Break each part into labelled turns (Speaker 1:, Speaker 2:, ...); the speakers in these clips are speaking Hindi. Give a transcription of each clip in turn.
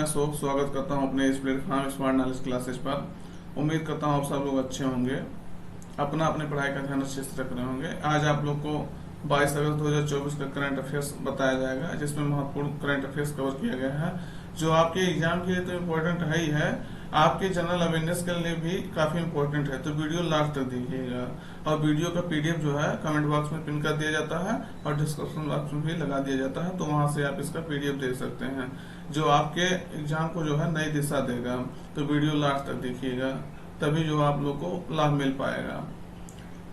Speaker 1: मैं स्वागत करता हूं अपने इस प्लेटफॉर्म स्मार्ट नॉलेज क्लासेस पर। उम्मीद करता हूं आप सब लोग अच्छे होंगे, अपना अपने पढ़ाई का ध्यान अच्छे से रख रहे होंगे। आज आप लोग को 22 अगस्त 2024 का करंट अफेयर्स बताया जाएगा, जिसमें महत्वपूर्ण करंट अफेयर्स कवर किया गया है, जो आपके एग्जाम के लिए तो इम्पोर्टेंट है ही है, आपके जनरल अवेयरनेस के लिए भी काफी इम्पोर्टेंट है। तो वीडियो लास्ट तक देखिएगा, और वीडियो का पीडीएफ जो है कमेंट बॉक्स में पिन कर दिया जाता है और डिस्क्रिप्शन बॉक्स में भी लगा दिया जाता है, तो वहां से आप इसका पीडीएफ देख सकते हैं, जो आपके एग्जाम को जो है नई दिशा देगा। तो वीडियो लास्ट तक देखिएगा, तभी जो आप लोग को लाभ मिल पाएगा।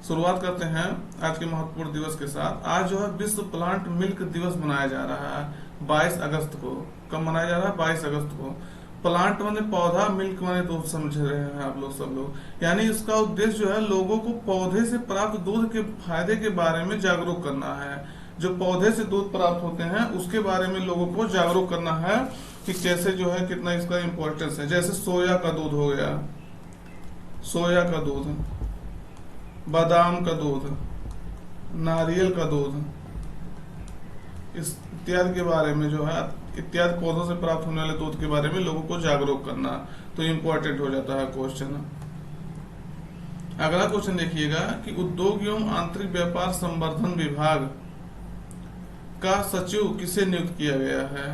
Speaker 1: शुरुआत करते हैं आज के महत्वपूर्ण दिवस के साथ। आज जो है विश्व प्लांट मिल्क दिवस मनाया जा रहा है 22 अगस्त को। कब मनाया जा रहा है? 22 अगस्त को। प्लांट माने पौधा, मिल्क माने दूध, समझ रहे हैं आप लोग सब लोग। यानी इसका उद्देश्य जो है लोगों को पौधे से प्राप्त दूध के फायदे के बारे में जागरूक करना है। जो पौधे से दूध प्राप्त होते हैं उसके बारे में लोगों को जागरूक करना है कि कैसे जो है कितना इसका इम्पोर्टेंस है। जैसे सोया का दूध हो गया, सोया का दूध, बादाम का दूध, नारियल का दूध, इस इत्यादि के बारे में जो है इत्यादि पौधों से प्राप्त होने वाले दूध के बारे में लोगों को जागरूक करना, तो इम्पोर्टेंट हो जाता है क्वेश्चन। अगला क्वेश्चन देखिएगा कि उद्योग एवं आंतरिक व्यापार संवर्धन विभाग का सचिव किसे नियुक्त किया गया है?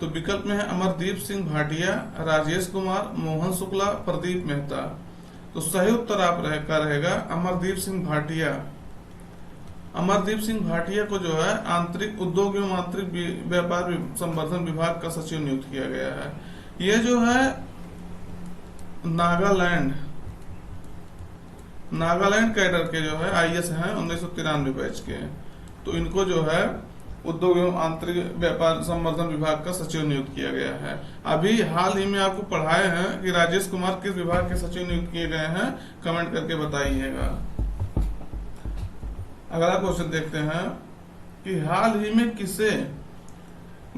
Speaker 1: तो विकल्प में है अमरदीप सिंह भाटिया, राजेश कुमार, मोहन शुक्ला, प्रदीप मेहता। तो सही उत्तर आपका रहेगा अमरदीप सिंह भाटिया। अमरदीप सिंह भाटिया को जो है आंतरिक उद्योग एवं आंतरिक व्यापार संवर्धन विभाग का सचिव नियुक्त किया गया है। ये जो है नागालैंड कैडर के जो है आईएएस हैं 1993 बैच के, तो इनको जो है उद्योग एवं आंतरिक व्यापार संवर्धन विभाग का सचिव नियुक्त किया गया है। अभी हाल ही में आपको पढ़ाए हैं कि राजेश कुमार किस विभाग के सचिव नियुक्त किए गए हैं, कमेंट करके बताइएगा। अगला क्वेश्चन देखते हैं कि हाल ही में किसे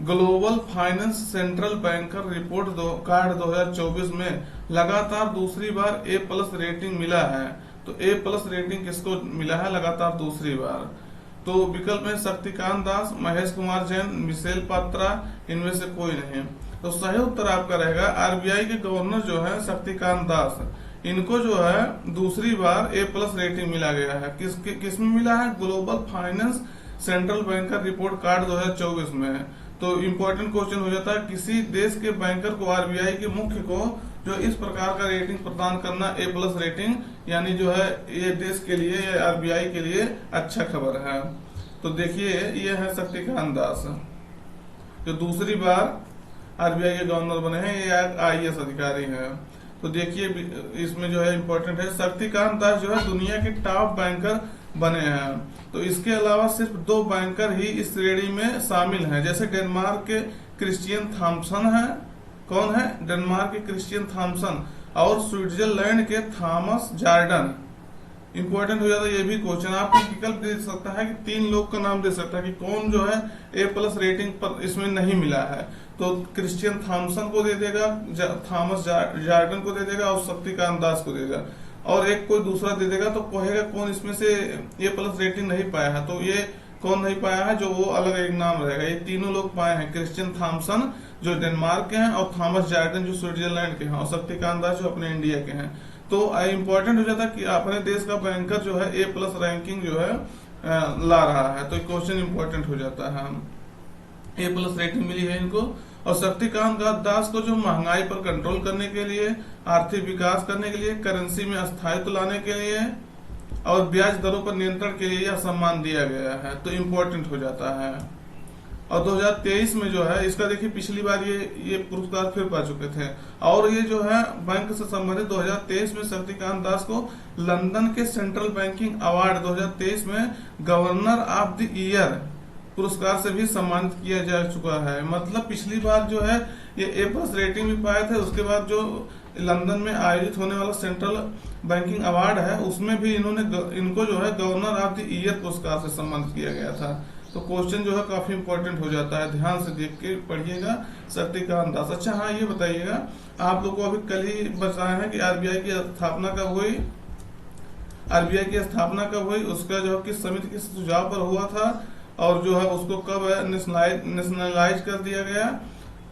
Speaker 1: global finance central banker report card 2024 में लगातार दूसरी बार A+ रेटिंग मिला है? तो A+ रेटिंग किसको मिला है लगातार दूसरी बार? तो विकल्प में शक्तिकांत दास, महेश कुमार जैन, मिशेल पात्रा, इनमें से कोई नहीं। तो सही उत्तर आपका रहेगा आरबीआई के गवर्नर जो है शक्तिकांत दास, इनको जो है दूसरी बार A+ रेटिंग मिला गया है। किस में मिला है? Global finance central banker report card 2024 में। तो इम्पोर्टेंट क्वेश्चन हो जाता है, किसी देश के बैंकर को, आरबीआई के मुख्य को जो इस प्रकार का रेटिंग प्रदान करना, A+ रेटिंग, यानी जो है ये देश के लिए, ये आरबीआई के लिए अच्छा खबर है। तो देखिए ये है शक्तिकांत दास, जो दूसरी बार आरबीआई के गवर्नर बने हैं, ये आईएएस अधिकारी हैं। तो देखिए इसमें जो है इम्पोर्टेंट है, शक्तिकांत दास जो है दुनिया के टॉप बैंकर बने हैं। तो इसके अलावा सिर्फ 2 बैंकर ही इस श्रेणी में शामिल हैं। जैसे डेनमार्क के क्रिश्चियन थॉमसन है, कौन है? डेनमार्क के क्रिश्चियन थॉमसन, और स्विट्जरलैंड के थॉमस जॉर्डन। इंपॉर्टेंट हो जाता है ये भी क्वेश्चन। आपको विकल्प दे सकता है कि 3 लोग का नाम दे सकता है कि कौन जो है A+ रेटिंग पर इसमें नहीं मिला है। तो क्रिश्चियन थॉमसन को दे देगा, थॉमस जॉर्डन को दे देगा, और शक्तिकांत दास को देगा, और एक कोई दूसरा दे देगा। तो कहेगा कौन इसमें से A+ रेटिंग नहीं पाया है, तो ये कौन नहीं पाया है, जो वो अलग एक नाम रहेगा। ये तीनों लोग पाए हैं, क्रिश्चियन थॉमसन जो डेनमार्क के हैं, और थॉमस जॉर्डन जो स्विट्जरलैंड के हैं, और शक्तिकांत दास जो अपने इंडिया के हैं। तो इम्पोर्टेंट हो जाता है कि अपने देश का बैंकर जो है A+ रैंकिंग जो है ला रहा है, तो क्वेश्चन इम्पोर्टेंट हो जाता है। A+ रेटिंग मिली है इनको। और शक्तिकांत दास को जो महंगाई पर कंट्रोल करने के लिए, आर्थिक विकास करने के लिए, करेंसी में स्थायित्व लाने के लिए, और ब्याज दरों पर नियंत्रण के लिए यह सम्मान दिया गया है, तो इम्पोर्टेंट हो जाता है। और 2023 में जो है इसका देखिए, पिछली बार ये पुरस्कार फिर पा चुके थे, और ये जो है बैंक से संबंधित 2023 में शक्तिकांत दास को लंदन के सेंट्रल बैंकिंग अवार्ड 2023 में गवर्नर ऑफ द ईयर पुरस्कार से भी सम्मानित किया जा चुका है। मतलब पिछली बार जो है ये A+ रेटिंग भी पाए थे, उसके बाद जो लंदन में आयोजित होने वाला सेंट्रल बैंकिंग अवार्ड है उसमें भी इनको जो है गवर्नर ऑफ द ईयर पुरस्कार से सम्मानित किया गया था। तो क्वेश्चन जो है काफी इंपॉर्टेंट हो जाता है, ध्यान से देख के पढ़िएगा। शक्तिकांत दास। अच्छा हाँ, ये बताइएगा, आप लोग को अभी कल ही बताया है कि आरबीआई की स्थापना कब हुई? आरबीआई की स्थापना कब हुई, उसका जो किस समिति के सुझाव पर हुआ था, और जो है उसको कब नेशनलाइज कर दिया गया,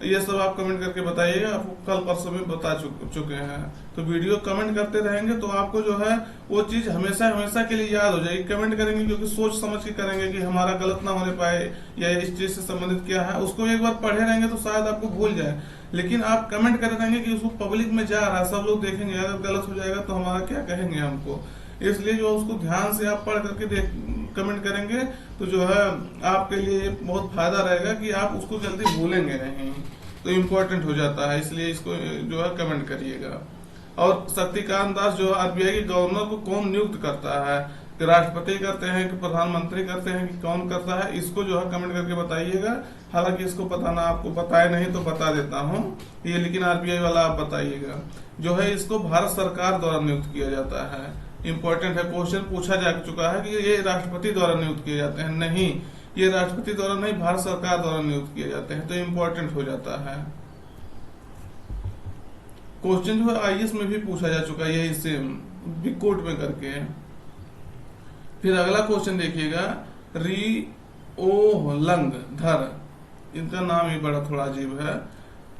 Speaker 1: ये सब आप कमेंट करके बताइएगा, आपको कल परसों में बता चुके हैं। तो वीडियो कमेंट करते रहेंगे तो आपको जो है वो चीज हमेशा हमेशा के लिए याद हो जाएगी। कमेंट करेंगे क्योंकि सोच समझ के करेंगे कि हमारा गलत ना होने पाए या इस चीज से संबंधित क्या है, उसको एक बार पढ़े रहेंगे तो शायद आपको भूल जाए। लेकिन आप कमेंट करते रहेंगे कि उसको पब्लिक में जा रहा है, सब लोग देखेंगे, अगर गलत हो जाएगा तो हमारा क्या कहेंगे हमको। इसलिए जो उसको ध्यान से आप पढ़ करके कमेंट करेंगे तो जो है आपके लिए बहुत फायदा रहेगा कि आप उसको जल्दी भूलेंगे नहीं, तो इम्पोर्टेंट हो जाता है। इसलिए इसको जो है कमेंट करिएगा। और शक्तिकांत दास जो आरबीआई के गवर्नर को कौन नियुक्त करता है, कि राष्ट्रपति करते हैं कि प्रधानमंत्री करते हैं कि कौन करता है, इसको जो है कमेंट करके बताइएगा। हालांकि इसको बताना आपको बताए नहीं तो बता देता हूँ ये, लेकिन आरबीआई वाला आप बताइएगा। जो है इसको भारत सरकार द्वारा नियुक्त किया जाता है। इम्पोर्टेंट है, क्वेश्चन पूछा जा चुका है कि ये राष्ट्रपति द्वारा नियुक्त किए जाते हैं, नहीं, ये राष्ट्रपति द्वारा नहीं, भारत सरकार द्वारा नियुक्त किए जाते हैं, तो इम्पोर्टेंट हो जाता है। क्वेश्चन जो है आईएएस में भी पूछा जा चुका है, यही सेम बिग कोट में करके। फिर अगला क्वेश्चन देखिएगा, रियो हलंग धर, इनका नाम ही बड़ा थोड़ा अजीब है।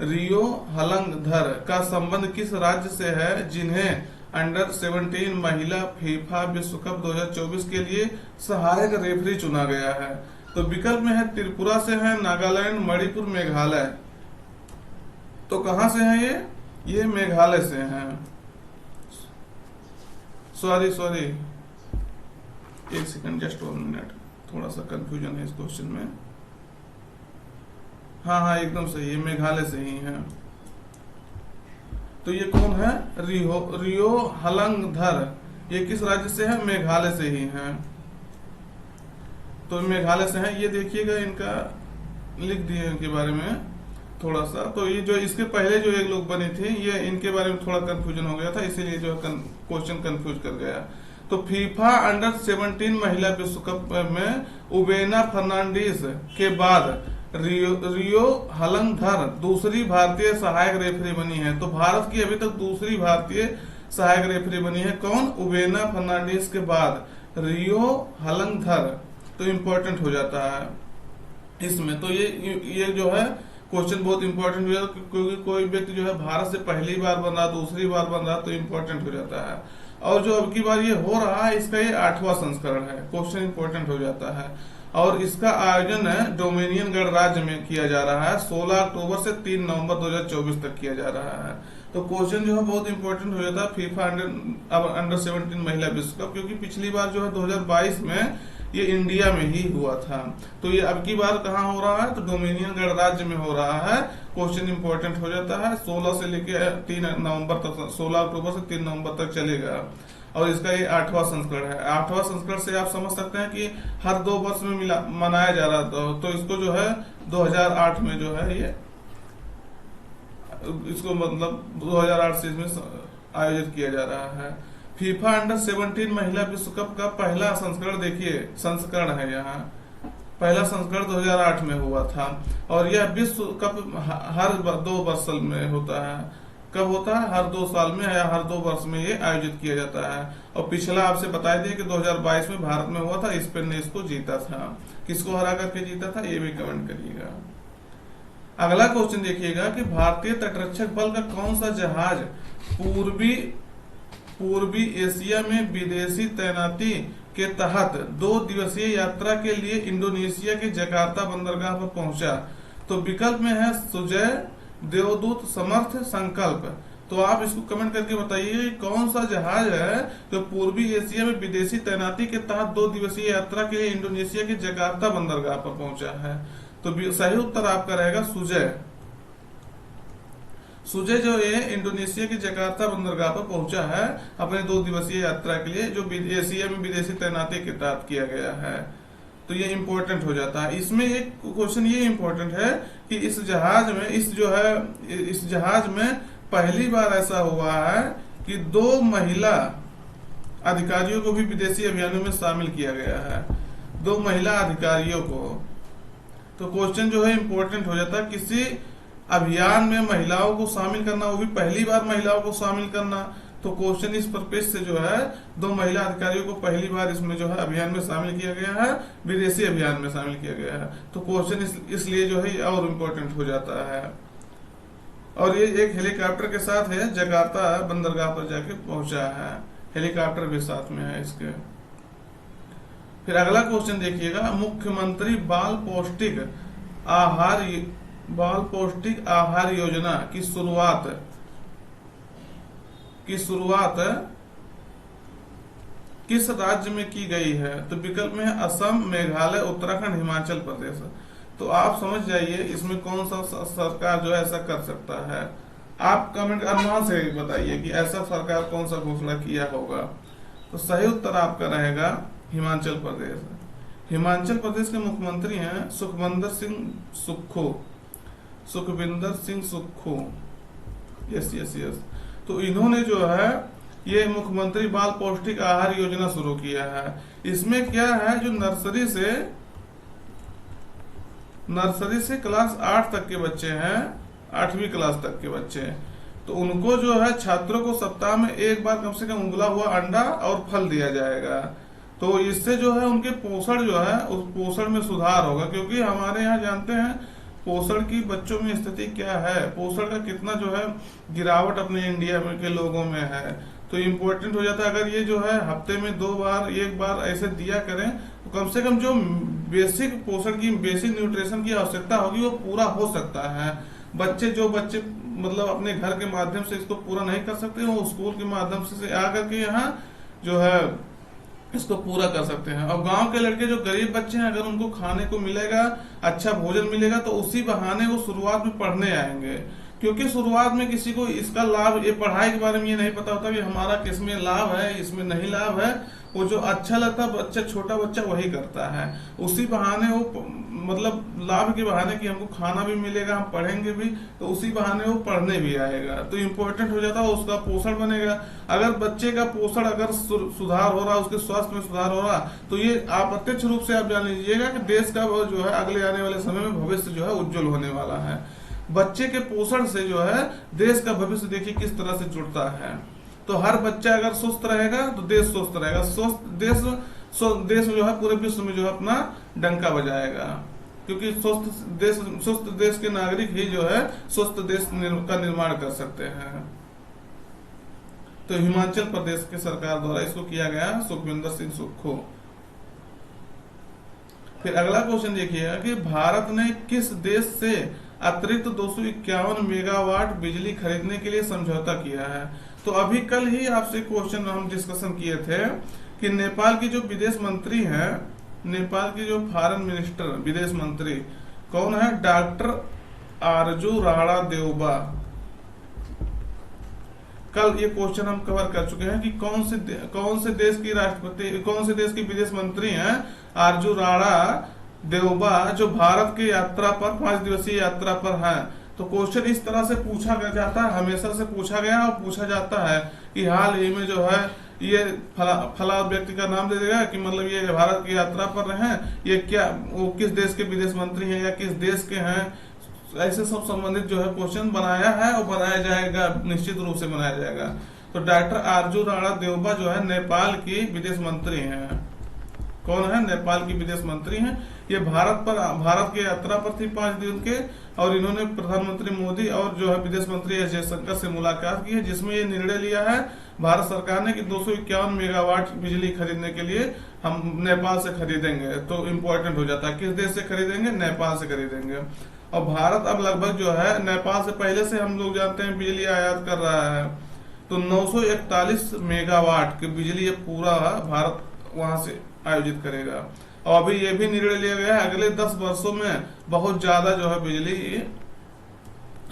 Speaker 1: रियो हलंग धर का संबंध किस राज्य से है जिन्हें अंडर 17 महिला फीफा विश्व कप 2024 के लिए सहायक रेफरी चुना गया है? तो विकल्प में है त्रिपुरा से है, नागालैंड, मणिपुर, मेघालय। तो कहां से है ये मेघालय से हैं। सॉरी एक सेकंड, जस्ट 1 मिनट, थोड़ा सा कंफ्यूजन है इस क्वेश्चन में। हाँ एकदम सही है, मेघालय से ही है। तो ये कौन है? रियो हलंग धर, ये किस राज्य से है? मेघालय से ही है। तो मेघालय से है। ये देखिएगा, इनका लिख दिए इनके बारे में थोड़ा सा। तो ये जो इसके पहले जो एक लोग बनी थी, ये इनके बारे में थोड़ा कंफ्यूजन हो गया था, इसीलिए जो क्वेश्चन कंफ्यूज कर गया। तो फीफा अंडर 17 महिला विश्व कप में उबेना फर्नांडिस के बाद रियो हलंग धर दूसरी भारतीय सहायक रेफरी बनी है। तो भारत की अभी तक दूसरी भारतीय सहायक रेफरी बनी है। कौन? उबेना फर्नांडिस के बाद रियो हलंग धर। तो इम्पोर्टेंट हो जाता है इसमें। तो ये जो है क्वेश्चन बहुत इंपॉर्टेंट हो जाता है, क्योंकि कोई व्यक्ति जो है भारत से पहली बार बन रहा, दूसरी बार बन रहा, तो इम्पोर्टेंट हो जाता है। और जो अब की बार ये हो रहा है, इसका ये 8वां संस्करण है। क्वेश्चन इंपॉर्टेंट हो जाता है। और इसका आयोजन है डोमिनियन गणराज्य में किया जा रहा है। 16 अक्टूबर से 3 नवंबर 2024 तक किया जा रहा है। तो क्वेश्चन जो है बहुत इंपॉर्टेंट हो जाता है फीफा अंडर 17 महिला विश्व कप, क्योंकि पिछली बार जो है 2022 में ये इंडिया में ही हुआ था। तो ये अब की बार कहाँ हो रहा है? तो डोमिनियन गणराज्य में हो रहा है। क्वेश्चन इंपॉर्टेंट हो जाता है। 16 से लेके 3 नवंबर तक, 16 अक्टूबर से 3 नवंबर तक चलेगा। और इसका ये 8वां संस्करण है। 8वां संस्करण से आप समझ सकते हैं कि हर 2 वर्ष में मनाया जा रहा था। तो इसको जो है 2008 में जो है ये इसको मतलब 2008 से इसमें आयोजित किया जा रहा है। फीफा अंडर 17 महिला विश्व कप का पहला संस्करण देखिए, संस्करण है यहाँ, पहला संस्करण 2008 में हुआ था। और यह विश्व कप हर 2 वर्ष में होता है। कब होता है? हर 2 साल में या हर 2 वर्ष में ये आयोजित किया जाता है। और पिछला आपसे बता दिए कि 2022 में भारत में हुआ था, स्पेन ने इसको जीता था। किसको हरा करके जीता था, ये भी कमेंट करिएगा। अगला क्वेश्चन देखिएगा कि भारतीय तटरक्षक बल का कौन सा जहाज पूर्वी एशिया में विदेशी तैनाती के तहत 2 दिवसीय यात्रा के लिए इंडोनेशिया के जकार्ता बंदरगाह पर पहुंचा? तो विकल्प में है सुजय, देवदूत, समर्थ, संकल्प। तो आप इसको कमेंट करके बताइए कौन सा जहाज है जो पूर्वी एशिया में विदेशी तैनाती के तहत 2 दिवसीय यात्रा के लिए इंडोनेशिया के जकार्ता बंदरगाह पर पहुंचा है। तो सही उत्तर आपका रहेगा सुजय। सुजय जो है इंडोनेशिया के जकार्ता बंदरगाह पर पहुंचा है अपने 2 दिवसीय यात्रा के लिए, जो एशिया में विदेशी तैनाती के तहत किया गया है। तो ये इम्पोर्टेंट हो जाता है। इसमें एक क्वेश्चन ये इम्पोर्टेंट है कि इस जहाज में पहली बार ऐसा हुआ है कि 2 महिला अधिकारियों को भी विदेशी अभियानों में शामिल किया गया है, 2 महिला अधिकारियों को। तो क्वेश्चन जो है इम्पोर्टेंट हो जाता है, किसी अभियान में महिलाओं को शामिल करना, वो भी पहली बार महिलाओं को शामिल करना। तो क्वेश्चन इस पर्पज से जो है 2 महिला अधिकारियों को पहली बार इसमें जो है अभियान में शामिल किया गया है, विदेशी अभियान में शामिल किया गया है। तो क्वेश्चन इसलिए जो है और इम्पोर्टेंट हो जाता है। और ये एक हेलीकॉप्टर के साथ है, जकार्ता बंदरगाह पर जाके पहुंचा है, हेलीकॉप्टर भी साथ में है इसके। फिर अगला क्वेश्चन देखिएगा, मुख्यमंत्री बाल पौष्टिक आहार योजना की शुरुआत किस राज्य में की गई है? तो विकल्प में है असम, मेघालय, उत्तराखंड, हिमाचल प्रदेश। तो आप समझ जाइए इसमें कौन सा सरकार जो है ऐसा कर सकता है। आप कमेंट अनुमान से बताइए कि ऐसा सरकार कौन सा घोषणा किया होगा। तो सही उत्तर आपका रहेगा हिमाचल प्रदेश। हिमाचल प्रदेश के मुख्यमंत्री हैं सुखविंदर सिंह सुक्खू। यस। तो इन्होंने जो है ये मुख्यमंत्री बाल पौष्टिक आहार योजना शुरू किया है। इसमें क्या है, जो नर्सरी से क्लास 8 तक के बच्चे हैं, 8वीं क्लास तक के बच्चे, तो उनको जो है छात्रों को सप्ताह में एक बार कम से कम उबला हुआ अंडा और फल दिया जाएगा। तो इससे जो है उनके पोषण जो है उस पोषण में सुधार होगा, क्योंकि हमारे यहाँ जानते हैं पोषण की बच्चों में स्थिति क्या है, पोषण का कितना जो है गिरावट अपने इंडिया में के लोगों में है। तो इम्पोर्टेंट हो जाता है अगर ये जो है हफ्ते में 2 बार 1 बार ऐसे दिया करें, तो कम से कम जो बेसिक पोषण की बेसिक न्यूट्रिशन की आवश्यकता होगी वो पूरा हो सकता है। जो बच्चे मतलब अपने घर के माध्यम से इसको पूरा नहीं कर सकते, वो स्कूल के माध्यम से आकर के यहाँ जो है इसको पूरा कर सकते हैं। और गांव के लड़के जो गरीब बच्चे हैं, अगर उनको खाने को मिलेगा, अच्छा भोजन मिलेगा, तो उसी बहाने वो शुरुआत में पढ़ने आएंगे। क्योंकि शुरुआत में किसी को इसका लाभ, ये पढ़ाई के बारे में ये नहीं पता होता कि हमारा किसमें लाभ है, इसमें नहीं लाभ है। वो जो अच्छा लगता है छोटा बच्चा वही करता है। उसी बहाने वो मतलब लाभ के बहाने कि हमको खाना भी मिलेगा, हम पढ़ेंगे भी, तो उसी बहाने वो पढ़ने भी आएगा। तो इम्पोर्टेंट हो जाता है, उसका पोषण बनेगा। अगर बच्चे का पोषण अगर सुधार हो रहा, उसके स्वास्थ्य में सुधार हो रहा, तो ये आप प्रत्यक्ष रूप से आप जान लीजिएगा कि देश का जो है अगले आने वाले समय में भविष्य जो है उज्जवल होने वाला है। बच्चे के पोषण से जो है देश का भविष्य देखिए किस तरह से जुड़ता है। तो हर बच्चा अगर स्वस्थ रहेगा तो देश स्वस्थ रहेगा, देश जो है पूरे विश्व में जो है अपना डंका बजाएगा। क्योंकि स्वस्थ देश के नागरिक ही जो है स्वस्थ देश का निर्माण कर सकते हैं। तो हिमाचल प्रदेश के सरकार द्वारा इसको किया गया, सुखविंदर सिंह सुक्खू। फिर अगला क्वेश्चन देखिएगा कि भारत ने किस देश से अतिरिक्त 251 मेगावाट बिजली खरीदने के लिए समझौता किया है? तो अभी कल ही आपसे क्वेश्चन हम डिस्कशन किए थे कि नेपाल की जो विदेश मंत्री हैं, नेपाल की जो फॉरेन मिनिस्टर विदेश मंत्री कौन है? डॉक्टर आरजू राणा देवबा। कल ये क्वेश्चन हम कवर कर चुके हैं कि कौन से देश की राष्ट्रपति, कौन से देश की विदेश मंत्री हैं आरजू राणा देवबा, जो भारत की यात्रा पर 5 दिवसीय यात्रा पर हैं। तो क्वेश्चन इस तरह से पूछा जाता है, हमेशा से पूछा गया और पूछा जाता है कि हाल ही में जो है ये फला व्यक्ति का नाम दे देगा कि मतलब ये भारत की यात्रा पर रहे, ये क्या वो किस देश के विदेश मंत्री हैं या किस देश के हैं, ऐसे सब संबंधित जो है क्वेश्चन बनाया है और बनाया जाएगा, निश्चित रूप से बनाया जाएगा। तो डॉक्टर आरजू राणा देवबा जो है नेपाल की विदेश मंत्री हैं। कौन है? नेपाल की विदेश मंत्री हैं। ये भारत की यात्रा पर थी 5 दिन के, और इन्होंने प्रधानमंत्री मोदी और जो है विदेश मंत्री एस जयशंकर से मुलाकात की है, जिसमें ये निर्णय लिया है भारत सरकार ने कि 251 मेगावाट बिजली खरीदने के लिए हम नेपाल से खरीदेंगे। तो इम्पोर्टेंट हो जाता है किस देश से खरीदेंगे? नेपाल से खरीदेंगे। और भारत अब लगभग जो है नेपाल से पहले से हम लोग जानते हैं बिजली आयात कर रहा है। तो 941 मेगावाट की बिजली पूरा भारत वहां से आयोजित करेगा। और अभी ये भी निर्णय लिया गया है अगले 10 वर्षों में बहुत ज्यादा जो है बिजली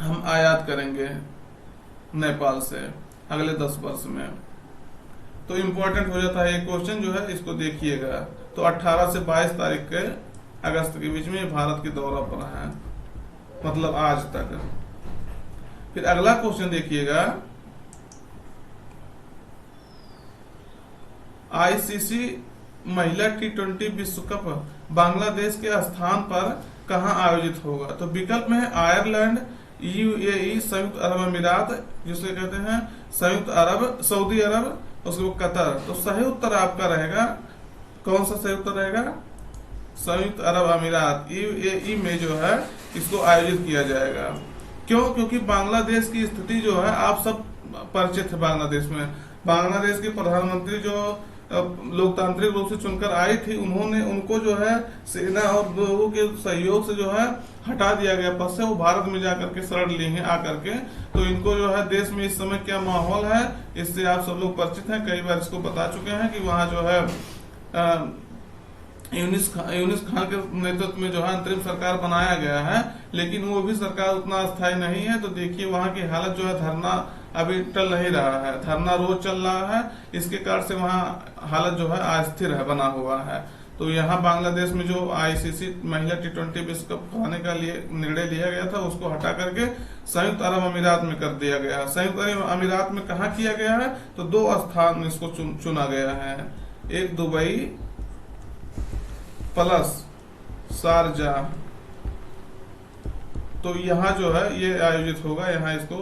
Speaker 1: हम आयात करेंगे नेपाल से अगले 10 वर्ष में। तो इम्पोर्टेंट हो जाता है ये क्वेश्चन जो है, इसको देखिएगा। तो 18 से 22 तारीख के अगस्त के बीच में भारत के दौरा पर है, मतलब आज तक। फिर अगला क्वेश्चन देखिएगा, आईसीसी महिला T20 विश्व कप बांग्लादेश के स्थान पर कहां आयोजित होगा? तो विकल्प में है आयरलैंड, यूएई संयुक्त अरब अमीरात, जिसे कहते हैं सऊदी अरब, उसके बाद कतर। तो सही उत्तर आपका रहेगा, कौन सा सही उत्तर रहेगा? संयुक्त अरब अमीरात, यूएई में जो है इसको आयोजित किया जाएगा। क्यों? क्योंकि बांग्लादेश की स्थिति जो है आप सब परिचित है। बांग्लादेश में बांग्लादेश के प्रधानमंत्री जो लोकतांत्रिक रूप से चुनकर आई थी, उन्होंने उनको जो है सेना और लोगों के सहयोग से जो है हटा दिया गया पद से। वो भारत में जाकर के शरण लिए हैं आकर के। तो इनको जो है देश में इस समय क्या माहौल है इससे आप सब लोग परिचित हैं, कई बार इसको बता चुके हैं कि वहाँ जो है यूनिस खान के नेतृत्व में जो है अंतरिम सरकार बनाया गया है, लेकिन वो भी सरकार उतना स्थायी नहीं है। तो देखिए वहाँ की हालत जो है, धरना अभी टल नहीं रहा है, धरना रोज चल रहा है। इसके कारण से वहाँ हालत जो है अस्थिर है, बना हुआ है। तो यहाँ बांग्लादेश में जो आईसीसी महिला T20 विश्व कप कराने का निर्णय लिया गया था, उसको हटा करके संयुक्त अरब अमीरात में कर दिया गया है। संयुक्त अरब अमीरात में कहाँ किया गया है? तो 2 स्थान इसको चुना गया है, एक दुबई प्लस शारजा। तो यहाँ जो है ये आयोजित होगा, यहाँ इसको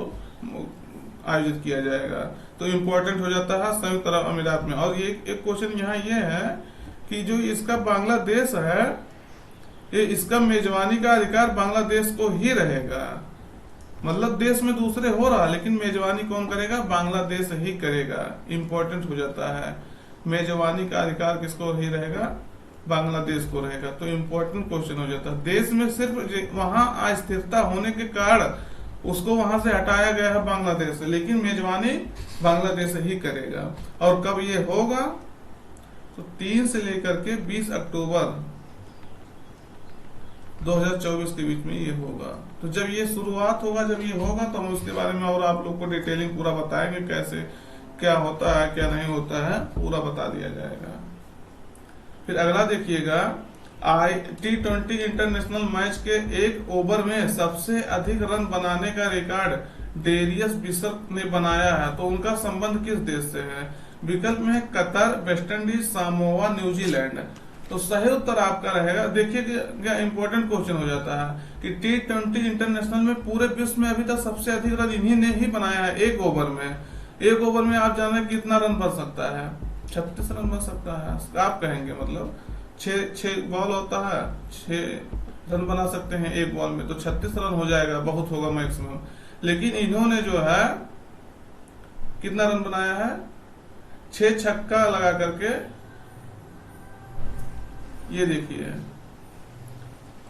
Speaker 1: आयोजित किया जाएगा। तो इम्पोर्टेंट हो जाता है संयुक्त अरब अमीरात में। और ये एक क्वेश्चन यहाँ ये है कि जो इसका बांग्लादेश है, ये इसका मेजबानी का अधिकार बांग्लादेश को ही रहेगा। मतलब देश में दूसरे हो रहा, लेकिन मेजबानी कौन करेगा? बांग्लादेश ही करेगा। इम्पोर्टेंट हो जाता है, मेजबानी का अधिकार किसको ही रहेगा? बांग्लादेश को रहेगा। तो इम्पोर्टेंट क्वेश्चन हो जाता है। देश में सिर्फ वहां अस्थिरता होने के कारण उसको वहां से हटाया गया है बांग्लादेश से, लेकिन मेजबानी बांग्लादेश ही करेगा। और कब ये होगा? तो 3 से लेकर के 20 अक्टूबर 2024 के बीच में ये होगा। तो जब ये शुरुआत होगा, जब ये होगा, तो हम उसके बारे में और आप लोग को डिटेलिंग पूरा बताएंगे, कैसे क्या होता है क्या नहीं होता है, पूरा बता दिया जाएगा। फिर अगला देखिएगा, T20 इंटरनेशनल मैच के 1 ओवर में सबसे अधिक रन बनाने का रिकॉर्ड डेरियस बिशप ने बनाया है। तो उनका संबंध किस देश से है? विकल्प में है Qatar, West Indies, Samoa, New Zealand. तो सही उत्तर आपका रहेगा। देखिए क्या इंपॉर्टेंट क्वेश्चन हो जाता है कि T20 इंटरनेशनल में पूरे विश्व में अभी तक सबसे अधिक रन इन्हीं ने ही बनाया है 1 ओवर में। 1 ओवर में आप जाने कितना रन बन सकता है? 36 रन बन सकता है। आप कहेंगे मतलब 6 बॉल होता है, 6 रन बना सकते हैं 1 बॉल में, तो 36 रन हो जाएगा, बहुत होगा मैक्सिमम। लेकिन इन्होंने जो है कितना रन बनाया है? 6 छक्का लगा करके, ये देखिए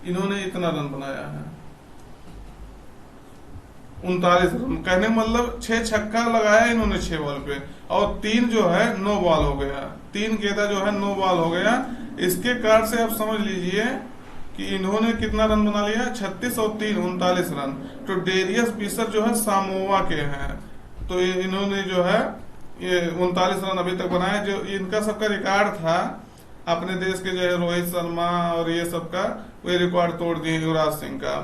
Speaker 1: इन्होंने इतना रन बनाया है, 39 रन। कहने मतलब 6 छक्का लगाया इन्होंने 6 बॉल पे, और 3 जो है 9 बॉल हो गया, 3 गेंदा जो है 9 बॉल हो गया। इसके कारण से आप समझ लीजिए कि इन्होंने कितना रन बना लिया? 36 और 3 39 रन। तो डेरियस बिशप जो है सामोआ के हैं, तो इन्होंने जो है ये 39 रन अभी तक बनाए। जो इनका सबका रिकॉर्ड था अपने देश के जो है रोहित शर्मा और ये सबका, वो रिकॉर्ड तोड़ दिए युवराज सिंह का।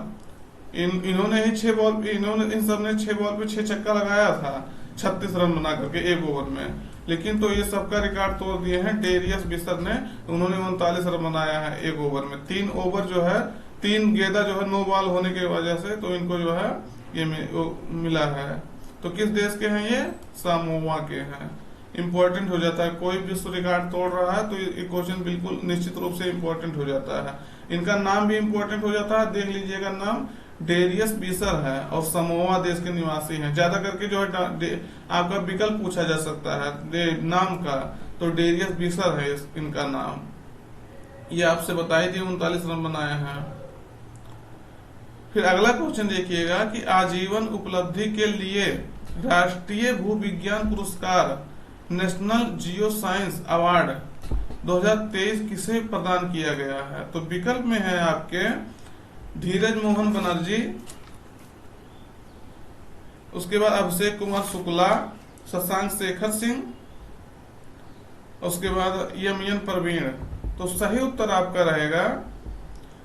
Speaker 1: इन्होंने ही 6 बॉल, इन सब ने 6 बॉल पे 6 छक्का लगाया था 36 रन बना करके 1 ओवर में। लेकिन तो ये सबका रिकॉर्ड तोड़ दिए हैं डेरियस बिशप ने। उन्होंने 39 रन बनाया है 1 ओवर में। 3 ओवर जो है, 3 गेंदा जो है 9 बॉल होने की वजह से, तो इनको जो है ये मिला है। तो किस देश के हैं ये? सामोआ के हैं। इम्पोर्टेंट हो जाता है, कोई विश्व रिकॉर्ड तोड़ रहा है तो ये क्वेश्चन बिल्कुल निश्चित रूप से इम्पोर्टेंट हो जाता है। इनका नाम भी इम्पोर्टेंट हो जाता है, देख लीजिएगा नाम डेरियस बिशप है और समोआ देश के निवासी हैं। ज्यादा करके जो है आपका विकल्प पूछा जा सकता है नाम का, तो डेरियस बिशप है इनका नाम। ये आपसे बताई थी 39 रन बनाए हैं। फिर अगला क्वेश्चन देखिएगा कि आजीवन उपलब्धि के लिए राष्ट्रीय भूविज्ञान पुरस्कार नेशनल जियो साइंस अवार्ड 2023 किसे प्रदान किया गया है? तो विकल्प में है आपके धीरज मोहन बनर्जी, उसके बाद अभिषेक कुमार शुक्ला, शशांक शेखर सिंह, उसके बाद यमयन प्रवीण। तो सही उत्तर आपका रहेगा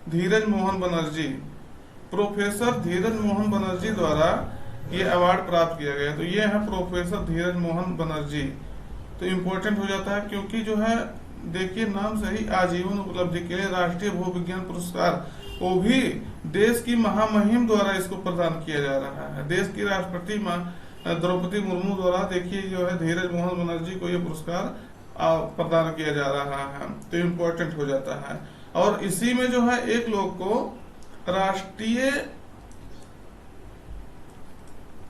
Speaker 1: धीरज मोहन बनर्जी। प्रोफेसर धीरज मोहन बनर्जी द्वारा ये अवार्ड प्राप्त किया गया। तो ये है प्रोफेसर धीरज मोहन बनर्जी। तो इम्पोर्टेंट हो जाता है क्योंकि जो है देखिए नाम से ही आजीवन उपलब्धि के लिए राष्ट्रीय भूविज्ञान पुरस्कार, वो भी देश की महामहिम द्वारा इसको प्रदान किया जा रहा है। देश की राष्ट्रपति द्रौपदी मुर्मू द्वारा देखिए जो है धीरज मोहन बनर्जी को ये पुरस्कार प्रदान किया जा रहा है। तो इम्पोर्टेंट हो जाता है। और इसी में जो है एक लोग को राष्ट्रीय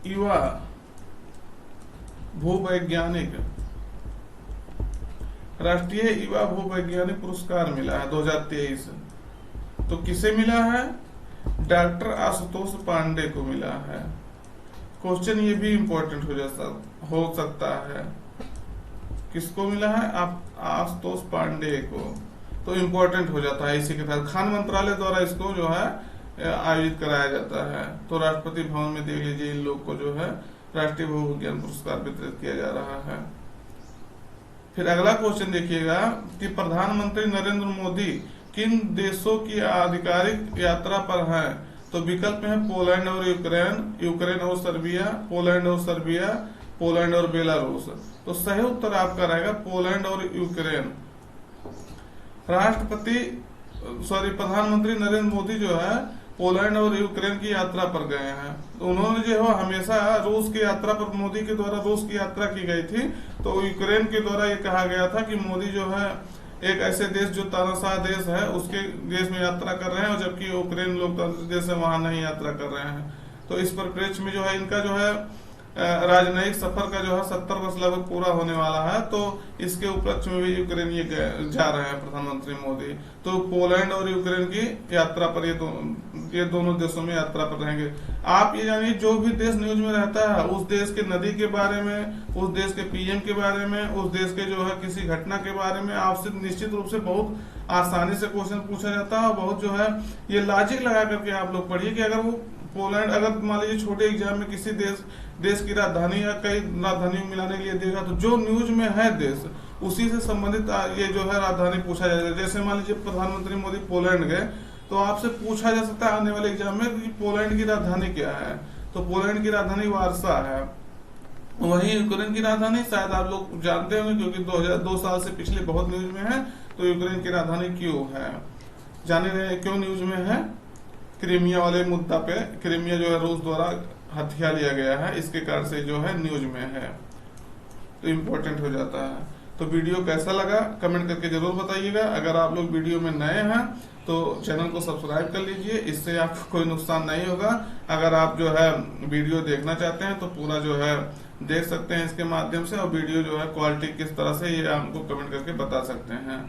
Speaker 1: युवा भूवैज्ञानिक राष्ट्रीय युवा भूवैज्ञानिक पुरस्कार मिला है 2023। तो किसे मिला है? डॉक्टर आशुतोष पांडे को मिला है। क्वेश्चन ये भी इंपॉर्टेंट हो सकता है। किसको मिला है? आशुतोष पांडे को। तो इंपॉर्टेंट हो जाता है इसी के साथ। खान मंत्रालय द्वारा इसको जो है आयोजित कराया जाता है। तो राष्ट्रपति भवन में देख लीजिए, इन लोग को जो है राष्ट्रीय भूविज्ञान पुरस्कार वितरित किया जा रहा है। फिर अगला क्वेश्चन देखिएगा कि प्रधानमंत्री नरेंद्र मोदी किन देशों की आधिकारिक यात्रा पर हैं? तो विकल्प है पोलैंड और यूक्रेन, यूक्रेन और सर्बिया, पोलैंड और सर्बिया, पोलैंड और बेलारूस। तो सही उत्तर आपका रहेगा पोलैंड और यूक्रेन। प्रधानमंत्री नरेंद्र मोदी जो है पोलैंड और यूक्रेन की यात्रा पर गए हैं। तो उन्होंने जो है हमेशा रूस की यात्रा पर, मोदी के द्वारा रूस की यात्रा की गई थी। तो यूक्रेन के द्वारा ये कहा गया था कि मोदी जो है एक ऐसे देश जो तानाशाह देश है उसके देश में यात्रा कर रहे हैं, और जबकि यूक्रेन लोकतांत्रिक देश है वहां नहीं यात्रा कर रहे हैं। तो इस परिप्रेक्ष्य में जो है इनका जो है राजनयिक सफर का जो है 70 वर्ष लगभग पूरा होने वाला है। तो इसके उपलक्ष्य में भी यूक्रेन ये जा रहे हैं प्रधानमंत्री मोदी। तो पोलैंड और यूक्रेन की यात्रा पर ये दोनों देशों में यात्रा पर रहेंगे। आप ये जानिए, जो भी देश न्यूज में रहता है उस देश के नदी के बारे में, उस देश के पीएम के बारे में, उस देश के जो है किसी घटना के बारे में आपसे निश्चित रूप से बहुत आसानी से क्वेश्चन पूछा जाता है। और बहुत जो है ये लॉजिक लगा करके आप लोग पढ़िए कि अगर वो पोलैंड, अगर मान लीजिए छोटे एग्जाम में किसी देश की राजधानी या कई राजधानी मिलाने के लिए देगा, तो जो न्यूज में है देश उसी से संबंधित ये जो है राजधानी पूछा जाएगा। जैसे मान लीजिए प्रधानमंत्री मोदी पोलैंड गए, तो आपसे पूछा जा सकता है आने वाले एग्जाम में कि पोलैंड की राजधानी क्या है। तो पोलैंड की राजधानी वार्सा है। वहीं यूक्रेन की राजधानी शायद आप लोग जानते होंगे, क्योंकि 2002 साल से पिछले बहुत न्यूज में है। तो यूक्रेन की राजधानी क्यों है, जाने रहे क्यों न्यूज में है? क्रीमिया वाले मुद्दा पे, क्रीमिया जो है रूस द्वारा हथिया लिया गया है, इसके कारण से जो है न्यूज में है। तो इम्पोर्टेंट हो जाता है। तो वीडियो कैसा लगा कमेंट करके जरूर बताइएगा। अगर आप लोग वीडियो में नए हैं तो चैनल को सब्सक्राइब कर लीजिए, इससे आपको कोई नुकसान नहीं होगा। अगर आप जो है वीडियो देखना चाहते हैं तो पूरा जो है देख सकते हैं इसके माध्यम से, और वीडियो जो है क्वालिटी किस तरह से ये हमको कमेंट करके बता सकते हैं।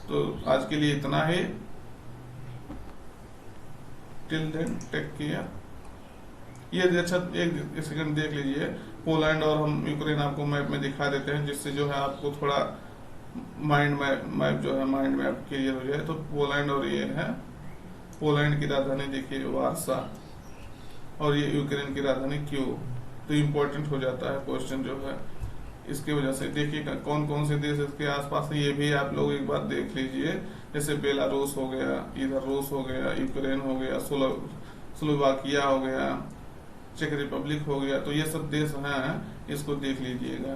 Speaker 1: तो आज के लिए इतना ही। Till then take care. ये अच्छा एक सेकंड देख लीजिए, पोलैंड और हम यूक्रेन आपको मैप में दिखा देते हैं, जिससे जो है आपको थोड़ा माइंड मैप जो है माइंड मैप क्लियर हो जाए। तो पोलैंड और ये है, पोलैंड की राजधानी देखिए वार्सा, और ये यूक्रेन की राजधानी क्यों। तो इम्पोर्टेंट हो जाता है क्वेश्चन जो है इसकी वजह से। देखिए कौन कौन से देश इसके आसपास है, ये भी आप लोग एक बार देख लीजिए। जैसे बेलारूस हो गया, इधर रूस हो गया, यूक्रेन हो गया, स्लोवाकिया हो गया, चेक रिपब्लिक हो गया। तो ये सब देश हैं, इसको देख लीजिएगा।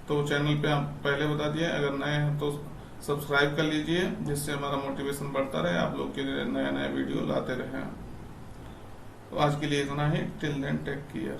Speaker 1: तो चैनल पे आप पहले बता दिए, अगर नए हैं तो सब्सक्राइब कर लीजिए, जिससे हमारा मोटिवेशन बढ़ता रहे, आप लोग के लिए नया नया वीडियो लाते रहें। तो आज के लिए इतना ही। Till then take care.